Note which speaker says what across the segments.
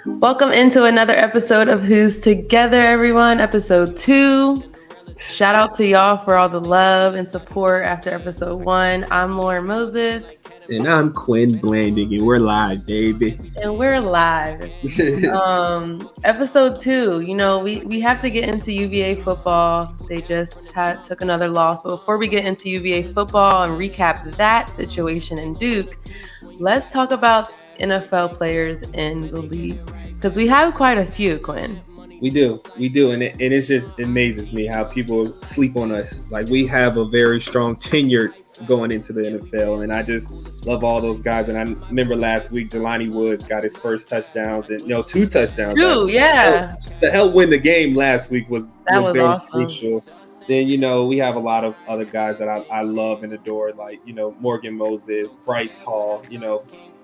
Speaker 1: Welcome into another episode of Who's Together, everyone. Episode 2. Shout out to y'all for all the love and support after episode 1. I'm Lauren Moses.
Speaker 2: And I'm Quin Blanding, and we're live, baby.
Speaker 1: And we're live. Episode 2. You know, we have to get into UVA football. They just took another loss. But before we get into UVA football and recap that situation in Duke, let's talk about NFL players in the league. Because we have quite a few, Quin.
Speaker 2: We do. And it just amazes me how people sleep on us. Like, we have a very strong tenure going into the NFL, and I just love all those guys. And I remember last week, Jelani Woods got his first touchdowns, and 2 touchdowns.
Speaker 1: 2, yeah.
Speaker 2: To help win the game last week was very
Speaker 1: awesome.
Speaker 2: crucial. Then, we have a lot of other guys that I love and adore, like, Morgan Moses, Bryce Hall,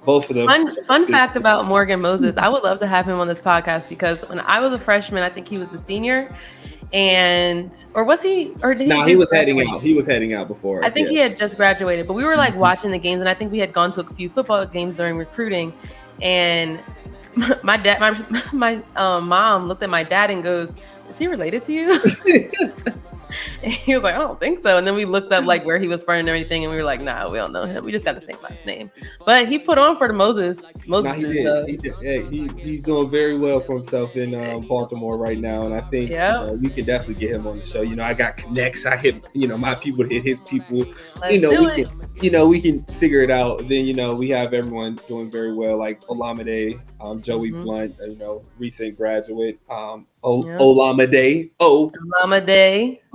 Speaker 2: both of them.
Speaker 1: Fun fact about Morgan Moses, I would love to have him on this podcast because when I was a freshman, I think he was a senior. Or was he? Or did he?
Speaker 2: No, he was heading out. He was heading out before.
Speaker 1: I think he had just graduated, but we were like watching the games, and I think we had gone to a few football games during recruiting. And my mom looked at my dad and goes, "Is he related to you?" And he was like, "I don't think so." And then we looked up like where he was from and everything, and we were like, "Nah, we don't know him. We just got the same last name." But he put on for the Moses.
Speaker 2: Nah, he did. He's doing very well for himself in Baltimore right now, and I think we can definitely get him on the show. I got connects. I hit my people hit his people. We can figure it out. Then we have everyone doing very well, like Olamide, Joey Blunt, recent graduate. Olamide.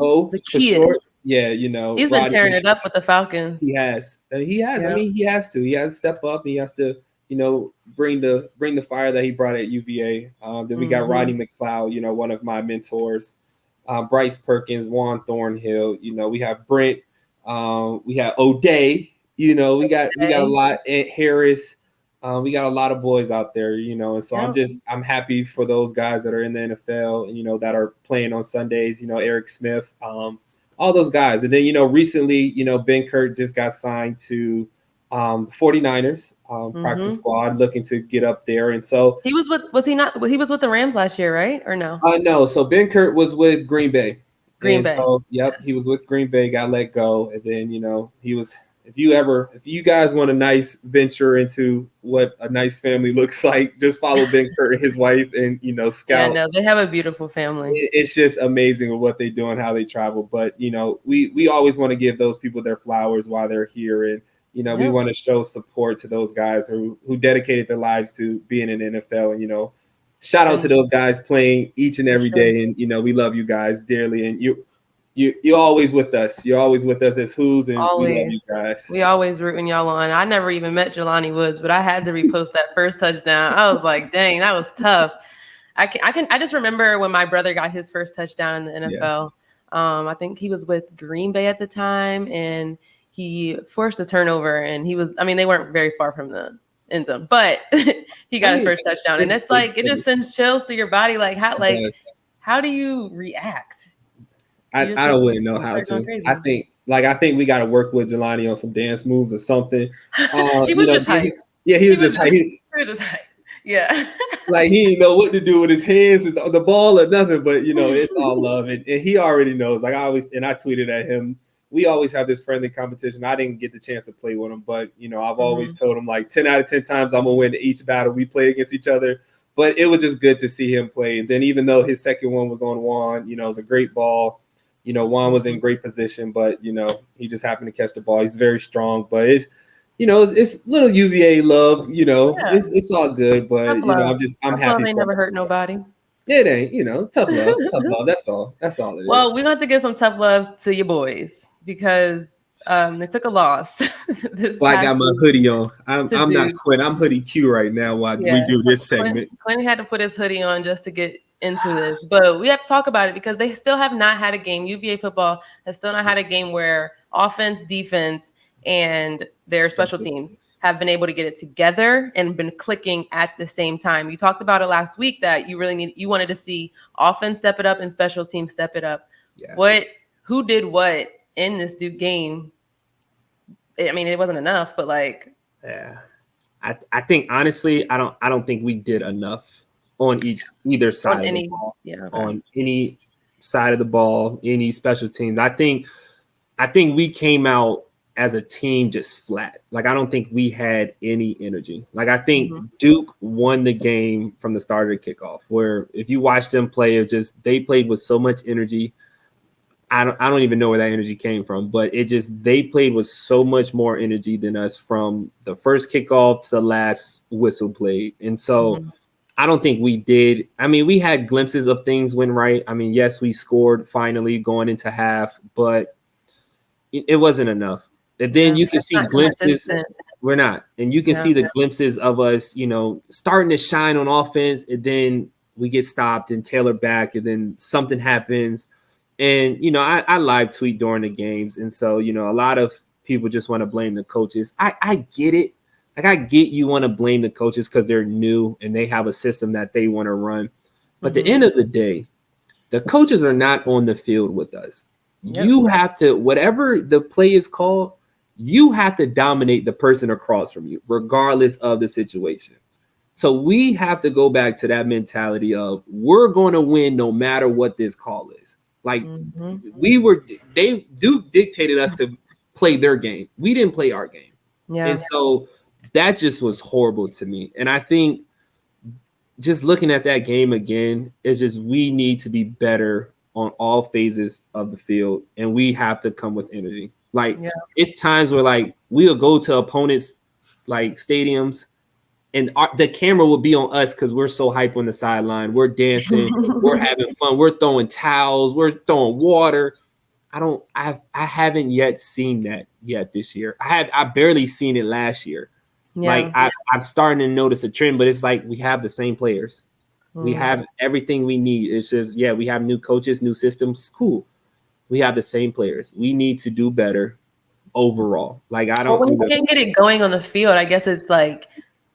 Speaker 2: For short. Yeah,
Speaker 1: he's been tearing it up with the Falcons.
Speaker 2: He has. Yeah. I mean, he has to. He has to step up. He has to, bring the fire that he brought at UVA. Then we got Rodney McLeod, one of my mentors. Bryce Perkins, Juan Thornhill. We have Brent. We have O'Day. We got a lot. Ant Harris. We got a lot of boys out there, and so I'm happy for those guys that are in the NFL, that are playing on Sundays, Eric Smith, all those guys. And then, recently, Ben Kurt just got signed to 49ers practice squad, looking to get up there. And so
Speaker 1: he was with the Rams last year, right? Or no?
Speaker 2: No. So Ben Kurt was with Green Bay.
Speaker 1: So,
Speaker 2: he was with Green Bay, got let go. And then, he was. If you guys want a nice venture into what a nice family looks like, just follow Ben Kurt and his wife and, scout.
Speaker 1: Yeah, no, they have a beautiful family.
Speaker 2: It's just amazing with what they do and how they travel. But, we always want to give those people their flowers while they're here. And, we want to show support to those guys who dedicated their lives to being in the NFL. And, shout out to those guys playing each and every day. And, we love you guys dearly. And You're always with us. You're always with us as Who's, and
Speaker 1: always.
Speaker 2: We love you guys.
Speaker 1: We always rooting y'all on. I never even met Jelani Woods, but I had to repost that first touchdown. I was like, dang, that was tough. I just remember when my brother got his first touchdown in the NFL. Yeah. I think he was with Green Bay at the time, and he forced a turnover, and they weren't very far from the end zone, but he got his first touchdown, and it's like, it just sends chills through your body. Like, how do you react?
Speaker 2: I don't really know how to. I think we got to work with Jelani on some dance moves or something.
Speaker 1: He was just hype.
Speaker 2: Yeah, he was just hype.
Speaker 1: He was just hype. Yeah.
Speaker 2: Like, he didn't know what to do with his hands, the ball or nothing, but it's all love. And he already knows. Like, I tweeted at him. We always have this friendly competition. I didn't get the chance to play with him, but I've always told him, like, 10 out of 10 times I'm gonna win each battle we play against each other. But it was just good to see him play. And then, even though his second one was on Juan, it was a great ball. Juan was in great position, but, he just happened to catch the ball. He's very strong, but it's little UVA love, it's all good, but, I'm happy.
Speaker 1: They never hurt nobody.
Speaker 2: It ain't, tough love. That's all it is.
Speaker 1: Well, we're going to have to give some tough love to your boys because they took a loss.
Speaker 2: I got my hoodie on. I'm not Quin. I'm hoodie Q right now while we do this segment.
Speaker 1: Quin had to put his hoodie on just to get into this, but we have to talk about it because they still have not had a game. UVA football has still not had a game where offense, defense, and their special teams have been able to get it together and been clicking at the same time. You talked about it last week that you wanted to see offense step it up and special teams step it up. Yeah. Who did what in this Duke game? I mean, it wasn't enough, but like,
Speaker 2: yeah.
Speaker 3: I think honestly, I don't think we did enough on either side of the ball. On any side of the ball, any special teams. I think we came out as a team just flat. Like, I don't think we had any energy. Like, I think Duke won the game from the start of the kickoff, where if you watch them play, they played with so much energy. I don't even know where that energy came from, but they played with so much more energy than us from the first kickoff to the last whistle played. And so I don't think we did. I mean, we had glimpses of things went right. I mean, yes, we scored finally going into half, but it wasn't enough. And then you can see glimpses. We're not. And you can see the glimpses of us, starting to shine on offense. And then we get stopped and tailored back. And then something happens. And, I live tweet during the games. And so, a lot of people just want to blame the coaches. I get it. Like, I get you want to blame the coaches because they're new and they have a system that they want to run. But at the end of the day, the coaches are not on the field with us. You have to, whatever the play is called, you have to dominate the person across from you, regardless of the situation. So we have to go back to that mentality of we're going to win no matter what this call is. Like, Duke dictated us to play their game. We didn't play our game. And so that just was horrible to me. And I think just looking at that game again, is just we need to be better on all phases of the field, and we have to come with energy. Like, it's times where, like, we'll go to opponents' like stadiums, and the camera will be on us because we're so hype on the sideline. We're dancing, we're having fun, we're throwing towels, we're throwing water. I haven't yet seen that yet this year. I barely seen it last year. Like, I'm starting to notice a trend, but it's like we have the same players. We have everything we need. It's just, we have new coaches, new systems. Cool. We have the same players. We need to do better overall. Like,
Speaker 1: when you can't get it going on the field, I guess it's like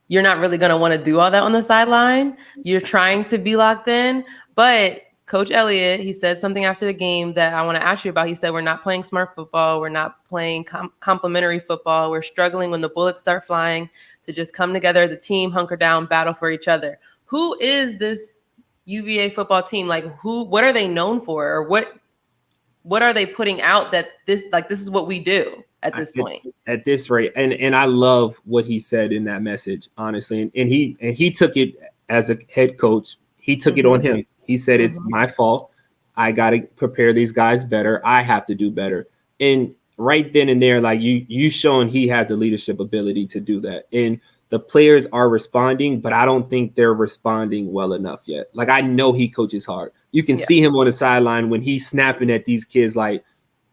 Speaker 1: you're not really going to want to do all that on the sideline. You're trying to be locked in. But Coach Elliott, he said something after the game that I want to ask you about. He said, we're not playing smart football. We're not playing complementary football. We're struggling when the bullets start flying to just come together as a team, hunker down, battle for each other. Who is this UVA football team? Like, what are they known for? Or what are they putting out that this is what we do at this point?
Speaker 3: At this rate. And I love what he said in that message, honestly. And he took it as a head coach. He took it on him. He said, it's my fault. I got to prepare these guys better. I have to do better. And right then and there, like, you showing he has a leadership ability to do that. And the players are responding, but I don't think they're responding well enough yet. Like, I know he coaches hard. You can see him on the sideline when he's snapping at these kids, like,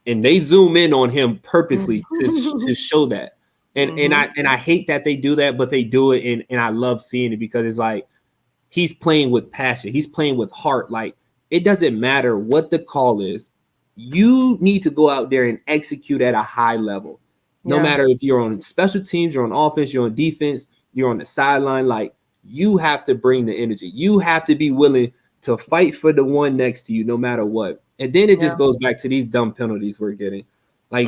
Speaker 3: and they zoom in on him purposely to show that. And I hate that they do that, but they do it. And I love seeing it because it's like, he's playing with passion. He's playing with heart. Like, it doesn't matter what the call is. You need to go out there and execute at a high level. No matter if you're on special teams, you're on offense, you're on defense, you're on the sideline. Like, you have to bring the energy. You have to be willing to fight for the one next to you, no matter what. And then it just goes back to these dumb penalties we're getting. Like,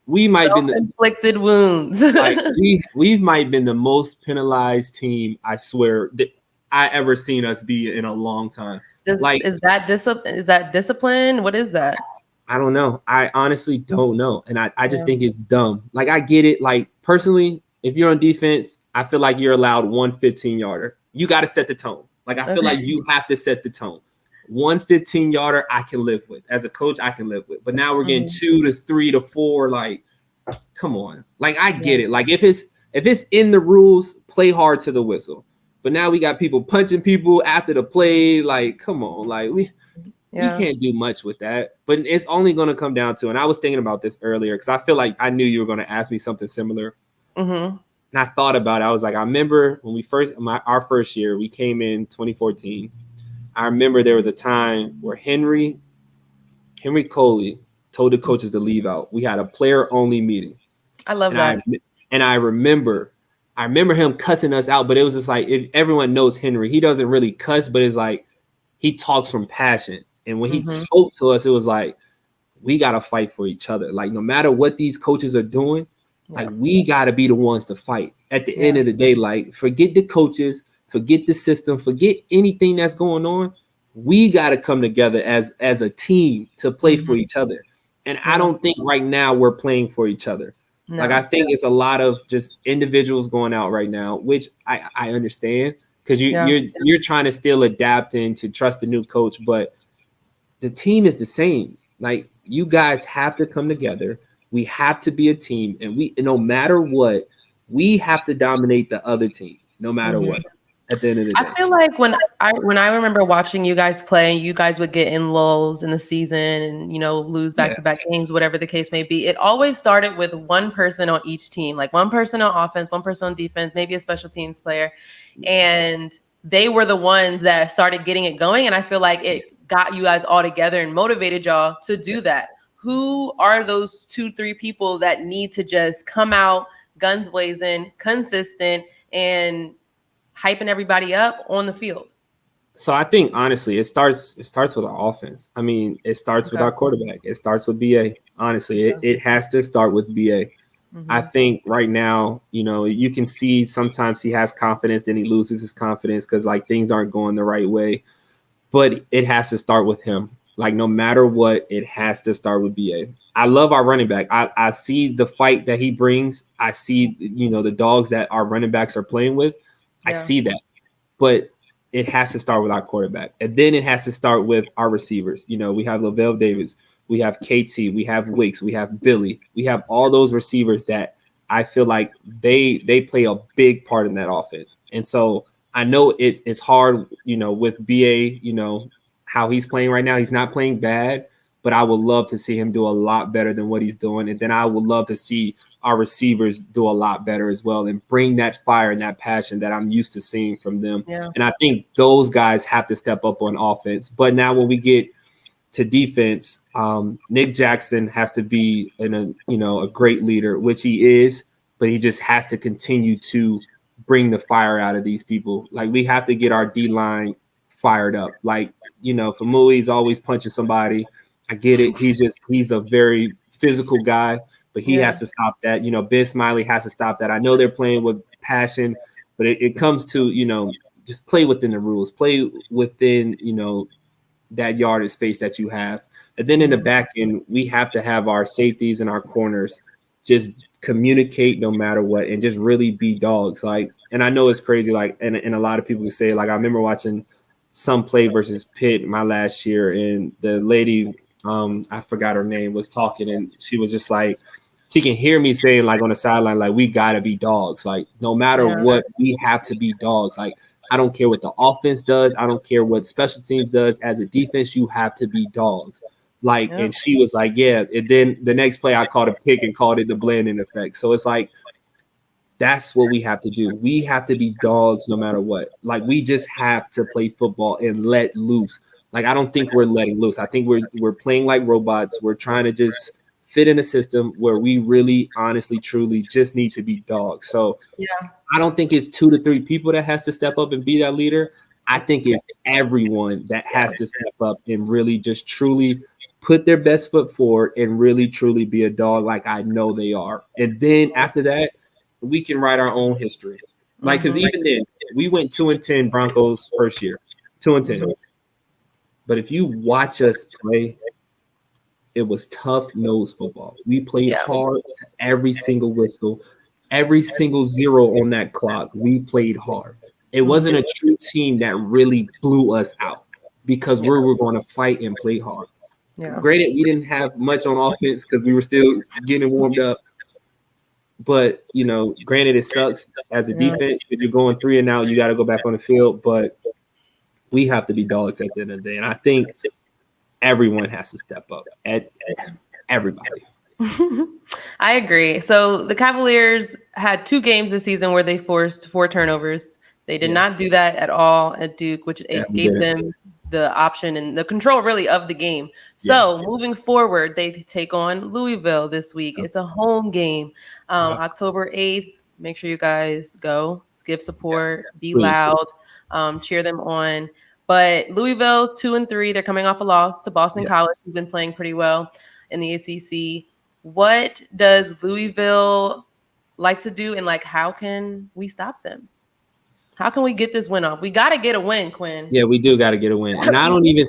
Speaker 3: we might be
Speaker 1: inflicted wounds.
Speaker 3: Like, we might been the most penalized team, I swear, that I ever seen us be in a long time.
Speaker 1: Is that discipline? What is that?
Speaker 3: I don't know. I honestly don't know. And I just think it's dumb. Like, I get it. Like, personally, if you're on defense, I feel like you're allowed 1 15-yarder. You got to set the tone. Like, I feel like you have to set the tone. 1 15-yarder, I can live with. As a coach, I can live with. But now we're getting 2 to 3 to 4. Like, come on. Like, I get it. Like, if it's in the rules, play hard to the whistle. But now we got people punching people after the play. Like, come on. Like, we can't do much with that. But it's only going to come down to, and I was thinking about this earlier because I feel like I knew you were going to ask me something similar. And I thought about it. I was like, I remember when our first year, we came in 2014. I remember there was a time where Henry Coley told the coaches to leave out. We had a player-only meeting.
Speaker 1: I love that.
Speaker 3: I remember him cussing us out, but it was just like, if everyone knows Henry, he doesn't really cuss, but it's like he talks from passion. And when he spoke to us, it was like, we got to fight for each other. Like, no matter what these coaches are doing, Like, we got to be the ones to fight at the end of the day. Like, forget the coaches, forget the system, forget anything that's going on. We got to come together as a team to play for each other. And I don't think right now we're playing for each other. No. Like, I think it's a lot of just individuals going out right now, which I understand, because you're trying to still adapt and to trust the new coach, but the team is the same. Like, you guys have to come together. We have to be a team, and no matter what, we have to dominate the other team, no matter what. At the end of the day,
Speaker 1: I feel like when I remember watching you guys play, you guys would get in lulls in the season and, you know, lose back-to-back games, whatever the case may be. It always started with one person on each team, like one person on offense, one person on defense, maybe a special teams player. And they were the ones that started getting it going. And I feel like it got you guys all together and motivated y'all to do that. Who are those 2-3 people that need to just come out guns blazing, consistent, and hyping everybody up on the field?
Speaker 3: So I think, honestly, it starts with our offense. I mean, it starts with our quarterback. It starts with BA. Honestly, it has to start with BA. I think right now, you know, you can see sometimes he has confidence, then he loses his confidence because, like, things aren't going the right way. But it has to start with him. Like, no matter what, it has to start with BA. I love our running back. I see the fight that he brings. I see, you know, the dogs that our running backs are playing with. I see that, but it has to start with our quarterback. And then it has to start with our receivers. You know, we have Lavelle Davis, we have KT, we have Wicks, we have Billy. We have all those receivers that I feel like they play a big part in that offense. And so I know it's hard, you know, with BA, you know, how he's playing right now. He's not playing bad, but I would love to see him do a lot better than what he's doing. And then I would love to see our receivers do a lot better as well and bring that fire and that passion that I'm used to seeing from them. Yeah. And I think those guys have to step up on offense. But now when we get to defense, Nick Jackson has to be a great leader, which he is, but he just has to continue to bring the fire out of these people. Like, we have to get our D-line fired up. Like, you know, Famuyi's always punching somebody. I get it. He's a very physical guy, but he has to stop that. You know, Ben Smiley has to stop that. I know they're playing with passion, but it comes to, you know, just play within the rules, play within, you know, that yardage space that you have. And then in the back end, we have to have our safeties and our corners just communicate no matter what and just really be dogs. Like, and I know it's crazy, like, and a lot of people can say, like, I remember watching some play versus Pitt my last year, and the lady, I forgot her name, was talking, and she was just like, she can hear me saying, like, on the sideline, like, we got to be dogs. Like, no matter what, we have to be dogs. Like, I don't care what the offense does. I don't care what special teams does. As a defense, you have to be dogs. Like, and she was like, yeah. And then the next play, I called a pick and called it the blending effect. So it's like, that's what we have to do. We have to be dogs no matter what. Like, we just have to play football and let loose. Like, I don't think we're letting loose. I think we're playing like robots. We're trying to just fit in a system where we really, honestly, truly just need to be dogs. So I don't think it's 2 to 3 people that has to step up and be that leader. I think it's everyone that has to step up and really just truly put their best foot forward and really, truly be a dog like I know they are. And then after that, we can write our own history. Like, because even then, we went 2-10 Broncos first year, 2-10. But if you watch us play, it was tough nose football. We played hard to every single whistle, every single zero on that clock. We played hard. It wasn't a true team that really blew us out because we were going to fight and play hard. Granted, we didn't have much on offense because we were still getting warmed up. But, you know, granted, it sucks as a defense. If you're going 3 and out, you got to go back on the field. But we have to be dogs at the end of the day. And I think everyone has to step up. Everybody.
Speaker 1: I agree. So the Cavaliers had 2 games this season where they forced 4 turnovers. They did not do that at all at Duke, which gave them the option and the control really of the game. So moving forward, they take on Louisville this week. It's a home game. October 8th. Make sure you guys go, give support, be loud, cheer them on. But Louisville 2-3, they're coming off a loss to Boston College, who's been playing pretty well in the ACC. What does Louisville like to do, and like how can we stop them? How can we get this win off? We got to get a win, Quin.
Speaker 3: Yeah, we do got to get a win. And I don't even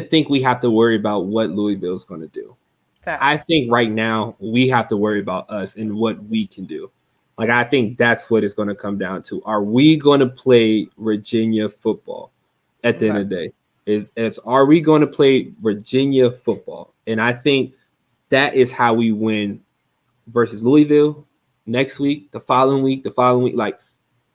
Speaker 3: think we have to worry about what Louisville's going to do. Facts. I think right now we have to worry about us and what we can do. Like, I think that's what it's going to come down to. Are we going to play Virginia football at the end of the day? Are we going to play Virginia football? And I think that is how we win versus Louisville next week, the following week. Like,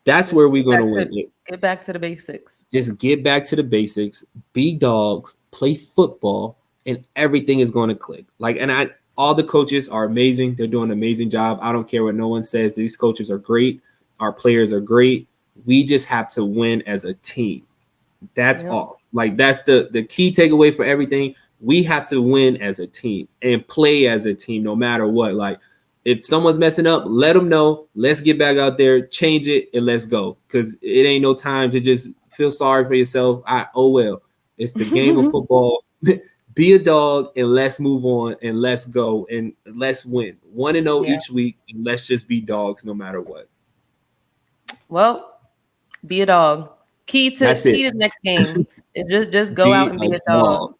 Speaker 3: that's where we're going to win.
Speaker 1: Get back to the basics.
Speaker 3: Just get back to the basics. Be dogs. Play football, and everything is going to click. Like, and all the coaches are amazing. They're doing an amazing job. I don't care what no one says. These coaches are great. Our players are great. We just have to win as a team. That's all. Like, that's the key takeaway for everything. We have to win as a team and play as a team no matter what. Like, if someone's messing up, let them know. Let's get back out there, change it, and let's go. Because it ain't no time to just feel sorry for yourself. Well. It's the game of football. Be a dog, and let's move on, and let's go, and let's win. 1-0 each week, and let's just be dogs no matter what.
Speaker 1: Well, be a dog. Key to the next game. Just go out and be a dog.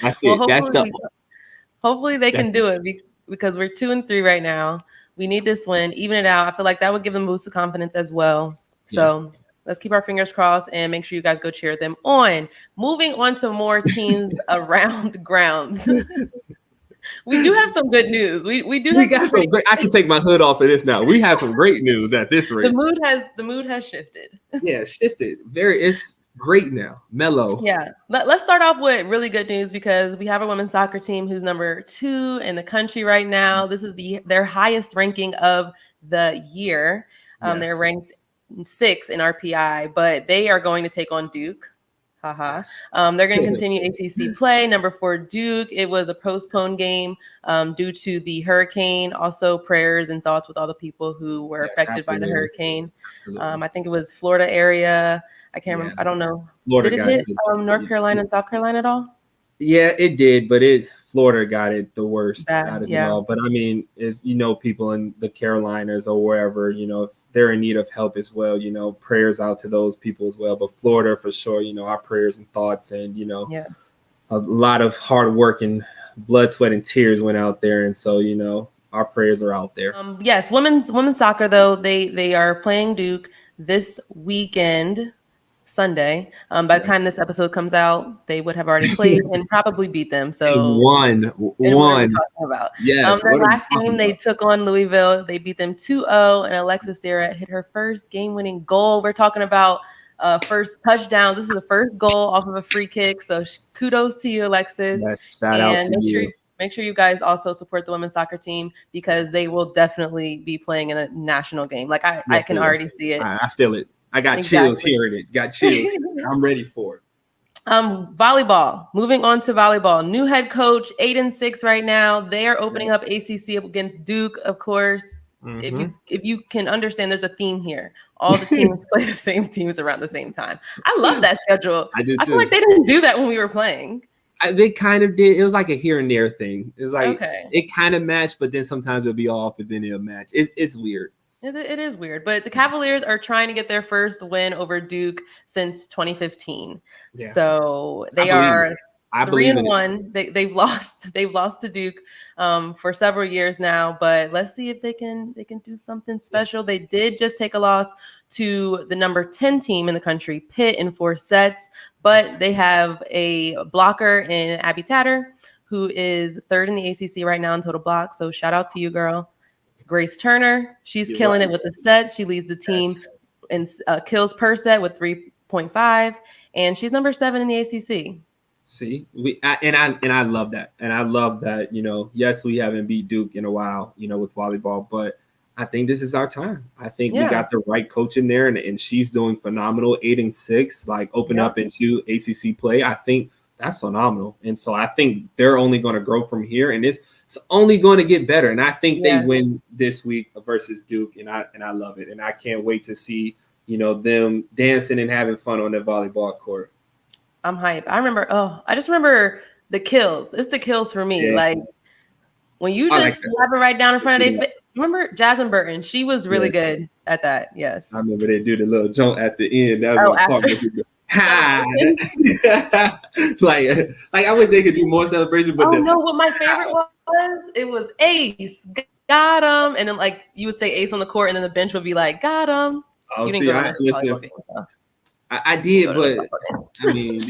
Speaker 3: That's it.
Speaker 1: Hopefully they can do it because we're 2-3 right now. We need this win, even it out. I feel like that would give them a boost of confidence as well. So let's keep our fingers crossed and make sure you guys go cheer them on. Moving on to more teams around grounds. We do have some good news. We got
Speaker 3: some great. I can take my hood off of this now. We have some great news at this rate.
Speaker 1: The mood has shifted.
Speaker 3: Yeah, shifted. It's great now. Mellow.
Speaker 1: Yeah. Let's start off with really good news because we have a women's soccer team who's number 2 in the country right now. This is their highest ranking of the year. They're ranked 6 in RPI, but they are going to take on Duke. They're going to continue ACC play. Number 4, Duke. It was a postponed game due to the hurricane. Also, prayers and thoughts with all the people who were affected by the hurricane. I think it was Florida area. I can't remember. I don't know. Did it hit North Carolina and South Carolina at all?
Speaker 3: Yeah, it did, but Florida got it the worst out of it all. But I mean, people in the Carolinas or wherever, if they're in need of help as well, prayers out to those people as well. But Florida for sure, our prayers and thoughts and, a lot of hard work and blood, sweat, and tears went out there. And so, our prayers are out there.
Speaker 1: Yes, women's soccer, though, they are playing Duke this weekend. Sunday. By the time this episode comes out, they would have already played and probably beat them. So
Speaker 3: won.
Speaker 1: Yes. Their last game, they took on Louisville. They beat them 2-0, and Alexis Thera hit her first game-winning goal. We're talking about first touchdowns. This is the first goal off of a free kick. So kudos to you, Alexis.
Speaker 3: Yes, shout out to you.
Speaker 1: Make sure you guys also support the women's soccer team because they will definitely be playing in a national game. Like I can already see it.
Speaker 3: I feel it. I got chills hearing it. Got chills. I'm ready for it.
Speaker 1: Volleyball. Moving on to volleyball. New head coach, 8-6 right now. They are opening up ACC against Duke, of course. Mm-hmm. If you can understand, there's a theme here. All the teams play the same teams around the same time. I love that schedule.
Speaker 3: I do too.
Speaker 1: I feel like they didn't do that when we were playing.
Speaker 3: They kind of did. It was like a here and there thing. It was like it kind of matched, but then sometimes it'll be off, and then it'll match. It's weird.
Speaker 1: It is weird, but the Cavaliers are trying to get their first win over Duke since 2015. Yeah. So they are 3-1. They've lost to Duke for several years now, but let's see if they can do something special. They did just take a loss to the number 10 team in the country, Pitt, in 4 sets, but they have a blocker in Abby Tatter, who is 3rd in the ACC right now in total blocks. So shout out to you, girl. Grace Turner, she's killing it with the sets. She leads the team in kills per set with 3.5, and she's number 7 in the ACC.
Speaker 3: See, I love that, and I love that. Yes, we haven't beat Duke in a while, with volleyball, but I think this is our time. I think we got the right coach in there, and she's doing phenomenal. 8-6, like open up into ACC play. I think that's phenomenal, and so I think they're only going to grow from here, and it's only going to get better. And I think they win this week versus Duke. And I love it. And I can't wait to see, them dancing and having fun on the volleyball court.
Speaker 1: I'm hyped. I just remember the kills. It's the kills for me. Yeah. Like When you just slap it right down in front of remember Jasmine Burton? She was really good at that. Yes.
Speaker 2: I remember they do the little jump at the end. That was like I wish they could do more celebration. But
Speaker 1: what my favorite was? It was Ace. Got him. And then like you would say Ace on the court, and then the bench would be like, got him.
Speaker 2: Oh, you didn't go I did, but I mean,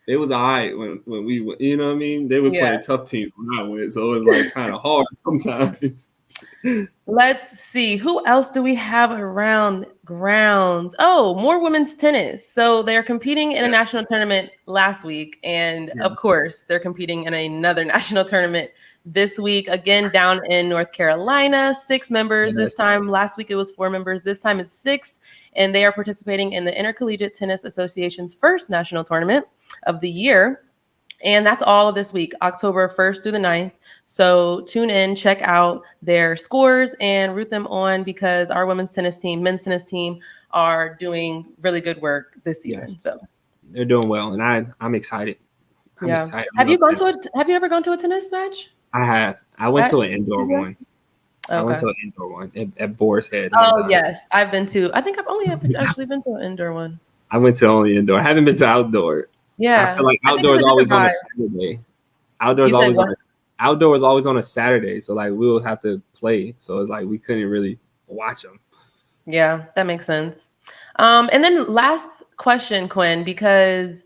Speaker 2: it was all right when we went, you know what I mean? They were playing tough teams when I went, so it was like kind of hard sometimes.
Speaker 1: Let's see. Who else do we have around grounds? Oh, more women's tennis. So they're competing in a national tournament last week. And of course, they're competing in another national tournament this week. Again, down in North Carolina, 6 members this time. Last week, it was 4 members. This time, it's 6. And they are participating in the Intercollegiate Tennis Association's first national tournament of the year. And that's all of this week, October 1st through the 9th. So tune in, check out their scores, and root them on, because our women's tennis team, men's tennis team are doing really good work this season. Yes. So
Speaker 3: they're doing well, and I'm excited. I'm excited.
Speaker 1: Have you ever gone to a tennis match?
Speaker 3: I have. I went to an indoor one. Okay. I went to an indoor one at Boar's Head.
Speaker 1: Oh, yes. I've been to. I think I've only actually been to an indoor one.
Speaker 3: I went to only indoor. I haven't been to outdoor.
Speaker 1: Yeah,
Speaker 3: I feel like outdoor is always on a Saturday. Outdoor is always on a Saturday, so like we will have to play. So it's like we couldn't really watch them.
Speaker 1: Yeah, that makes sense. And then last question, Quinn, because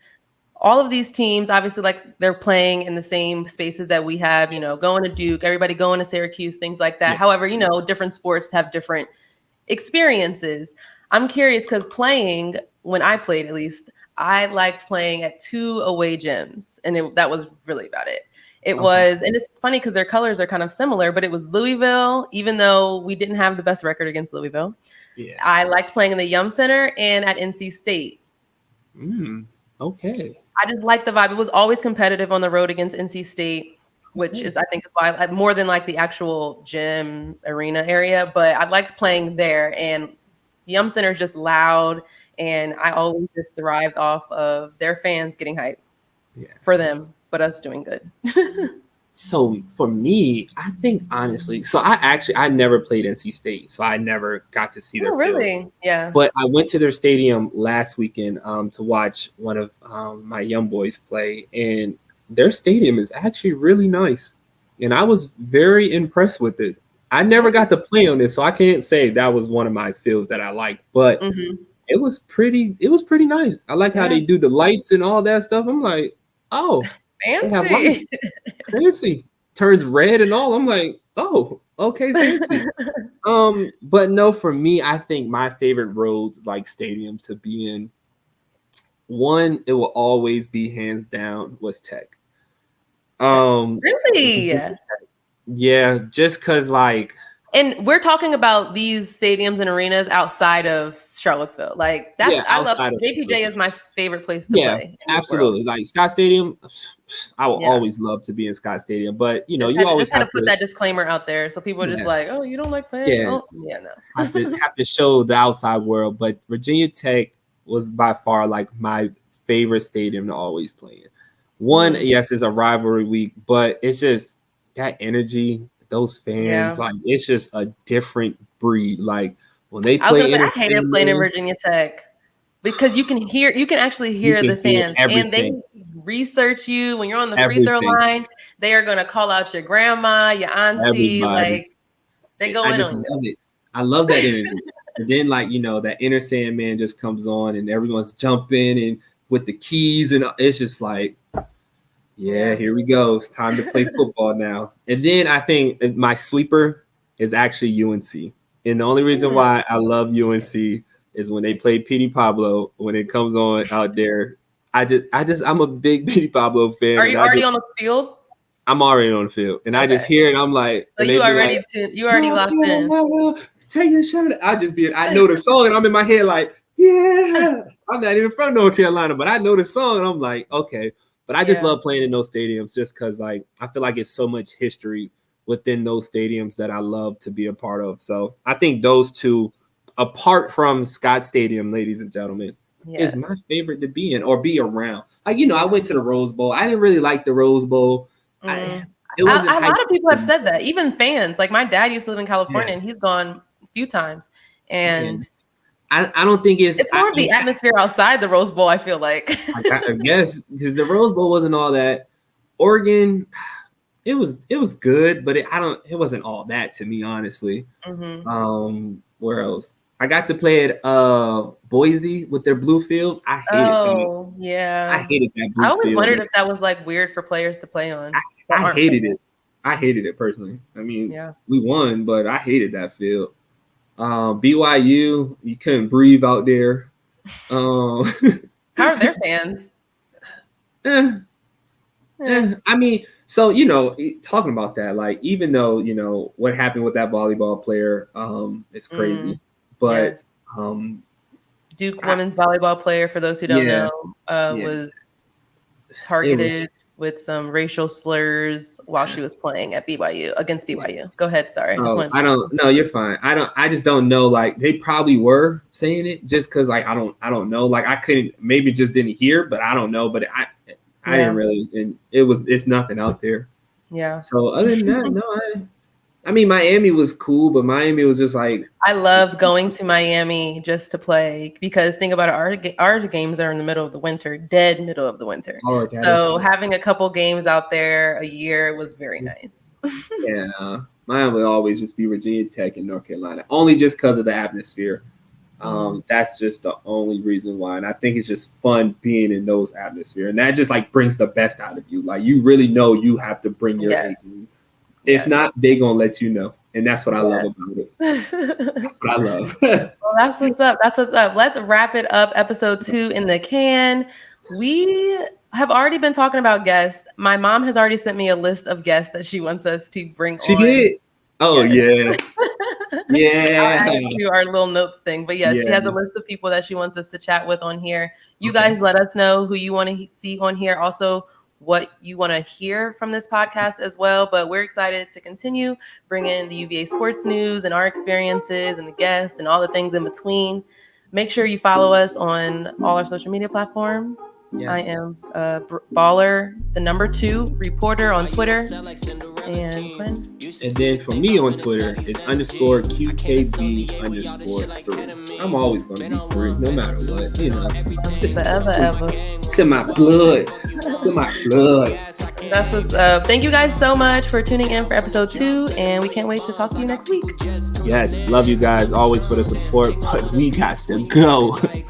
Speaker 1: all of these teams, obviously, like they're playing in the same spaces that we have. You know, going to Duke, everybody going to Syracuse, things like that. Yeah. However, you know, different sports have different experiences. I'm curious because playing, when I played at least, I liked playing at 2 away gyms, and that was really about it. It was, and it's funny because their colors are kind of similar, but it was Louisville, even though we didn't have the best record against Louisville. Yeah. I liked playing in the Yum Center and at NC State.
Speaker 3: Okay.
Speaker 1: I just liked the vibe. It was always competitive on the road against NC State, which is, I think, is why I more than like the actual gym arena area, but I liked playing there, and Yum Center is just loud. And I always just thrived off of their fans getting hyped for them, but us doing good.
Speaker 3: So for me, I think honestly, so I never played NC State, so I never got to see their
Speaker 1: really?
Speaker 3: field.
Speaker 1: Yeah.
Speaker 3: But I went to their stadium last weekend to watch one of my young boys play, and their stadium is actually really nice. And I was very impressed with it. I never got to play on it, so I can't say that was one of my fields that I liked, but it was pretty nice. I like how they do the lights and all that stuff. I'm like, oh,
Speaker 1: fancy.
Speaker 3: Fancy. Turns red and all. I'm like, oh, okay, fancy. But no, for me, I think my favorite roads like stadium to be in, one, it will always be hands down was Tech.
Speaker 1: Really?
Speaker 3: Yeah, just because like.
Speaker 1: And we're talking about these stadiums and arenas outside of Charlottesville. Like that, I love JPJ is my favorite place to play.
Speaker 3: Absolutely. Like Scott Stadium, I will always love to be in Scott Stadium. But you know, you always
Speaker 1: have to put that disclaimer out there, so people are just like, "Oh, you don't like playing?"
Speaker 3: Yeah,
Speaker 1: no.
Speaker 3: have to show the outside world. But Virginia Tech was by far like my favorite stadium to always play in. One, yes, it's a rivalry week, but it's just that energy. Those fans, like it's just a different breed. Like when they play,
Speaker 1: I hated playing in Virginia Tech because you can actually hear the fans, and they research you when you're on the free throw line. They are going to call out your grandma, your auntie, like they go in on
Speaker 3: you. I love that energy. And then, like that Inner Sandman just comes on, and everyone's jumping and with the keys, and it's just like. Yeah, here we go. It's time to play football now. And then I think my sleeper is actually UNC. And the only reason why I love UNC is when they play Petey Pablo, when it comes on out there. I'm a big Petey Pablo fan.
Speaker 1: Are you already on the field?
Speaker 3: I'm already on the field. And I just hear it. I'm like,
Speaker 1: so you already locked in.
Speaker 3: Take a shot. I know the song and I'm in my head like, yeah. I'm not even from North Carolina, but I know the song and I'm like, okay. But I just love playing in those stadiums just because, like, I feel like it's so much history within those stadiums that I love to be a part of. So I think those two, apart from Scott Stadium, ladies and gentlemen, is my favorite to be in or be around. Like, I went to the Rose Bowl. I didn't really like the Rose Bowl. I
Speaker 1: A lot of people have said that. Even fans, like my dad used to live in California, and he's gone a few times. And
Speaker 3: I don't think it's
Speaker 1: more of the atmosphere outside the Rose Bowl. I feel like
Speaker 3: I guess because the Rose Bowl wasn't all that. Oregon, it was good, but it wasn't all that to me, honestly.
Speaker 1: Mm-hmm.
Speaker 3: Where else? I got to play at Boise with their blue field. I hated that.
Speaker 1: Yeah.
Speaker 3: I hated that blue field.
Speaker 1: I always wondered if that was like weird for players to play on.
Speaker 3: I hated it. I hated it personally. I mean, we won, but I hated that field. BYU, you couldn't breathe out there.
Speaker 1: How are their fans?
Speaker 3: I mean, so, talking about that, like, even though, what happened with that volleyball player is crazy, but
Speaker 1: Duke women's volleyball player, for those who don't know, was targeted with some racial slurs while she was playing at against BYU. Go ahead. Sorry.
Speaker 3: No, you're fine. I just don't know. Like, they probably were saying it just because, like, I don't know. Like, I couldn't, maybe just didn't hear, but I don't know. But I didn't really, and it's nothing out there.
Speaker 1: Yeah.
Speaker 3: So other than that, no, I mean, Miami was cool, but Miami was just like,
Speaker 1: I loved going to Miami just to play, because think about it, our games are in the middle of the winter, dead middle of the winter. So having a couple games out there a year was very nice.
Speaker 3: Yeah, mine would always just be Virginia Tech and North Carolina, only just because of the atmosphere. That's just the only reason why, and I think it's just fun being in those atmosphere, and that just like brings the best out of you. Like, you really know you have to bring your A game. If not, they gonna let you know, and that's what I love about it. That's what I love.
Speaker 1: Well, that's what's up. Let's wrap it up. Episode 2 in the can. We have already been talking about guests. My mom has already sent me a list of guests that she wants us to bring on.
Speaker 3: She did? Oh, yeah. Yeah.
Speaker 1: I'll add to our little notes thing. But she has a list of people that she wants us to chat with on here. You guys let us know who you want to see on here. Also, what you want to hear from this podcast as well. But we're excited to continue bringing the UVA sports news and our experiences and the guests and all the things in between. Make sure you follow us on all our social media platforms. Yes. I am Baller, the number 2 reporter on Twitter. And Quin?
Speaker 3: And then for me on Twitter, it's _QKB_3. I'm always going to be 3, no matter what.
Speaker 1: Forever.
Speaker 3: It's in my blood. It's in my blood.
Speaker 1: That's what's up. Thank you guys so much for tuning in for episode 2, and we can't wait to talk to you next week.
Speaker 3: Yes, love you guys always for the support, but we got to go. We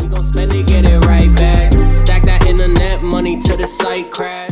Speaker 3: gon' spend it, get it right back. Stack that internet money to the site crash.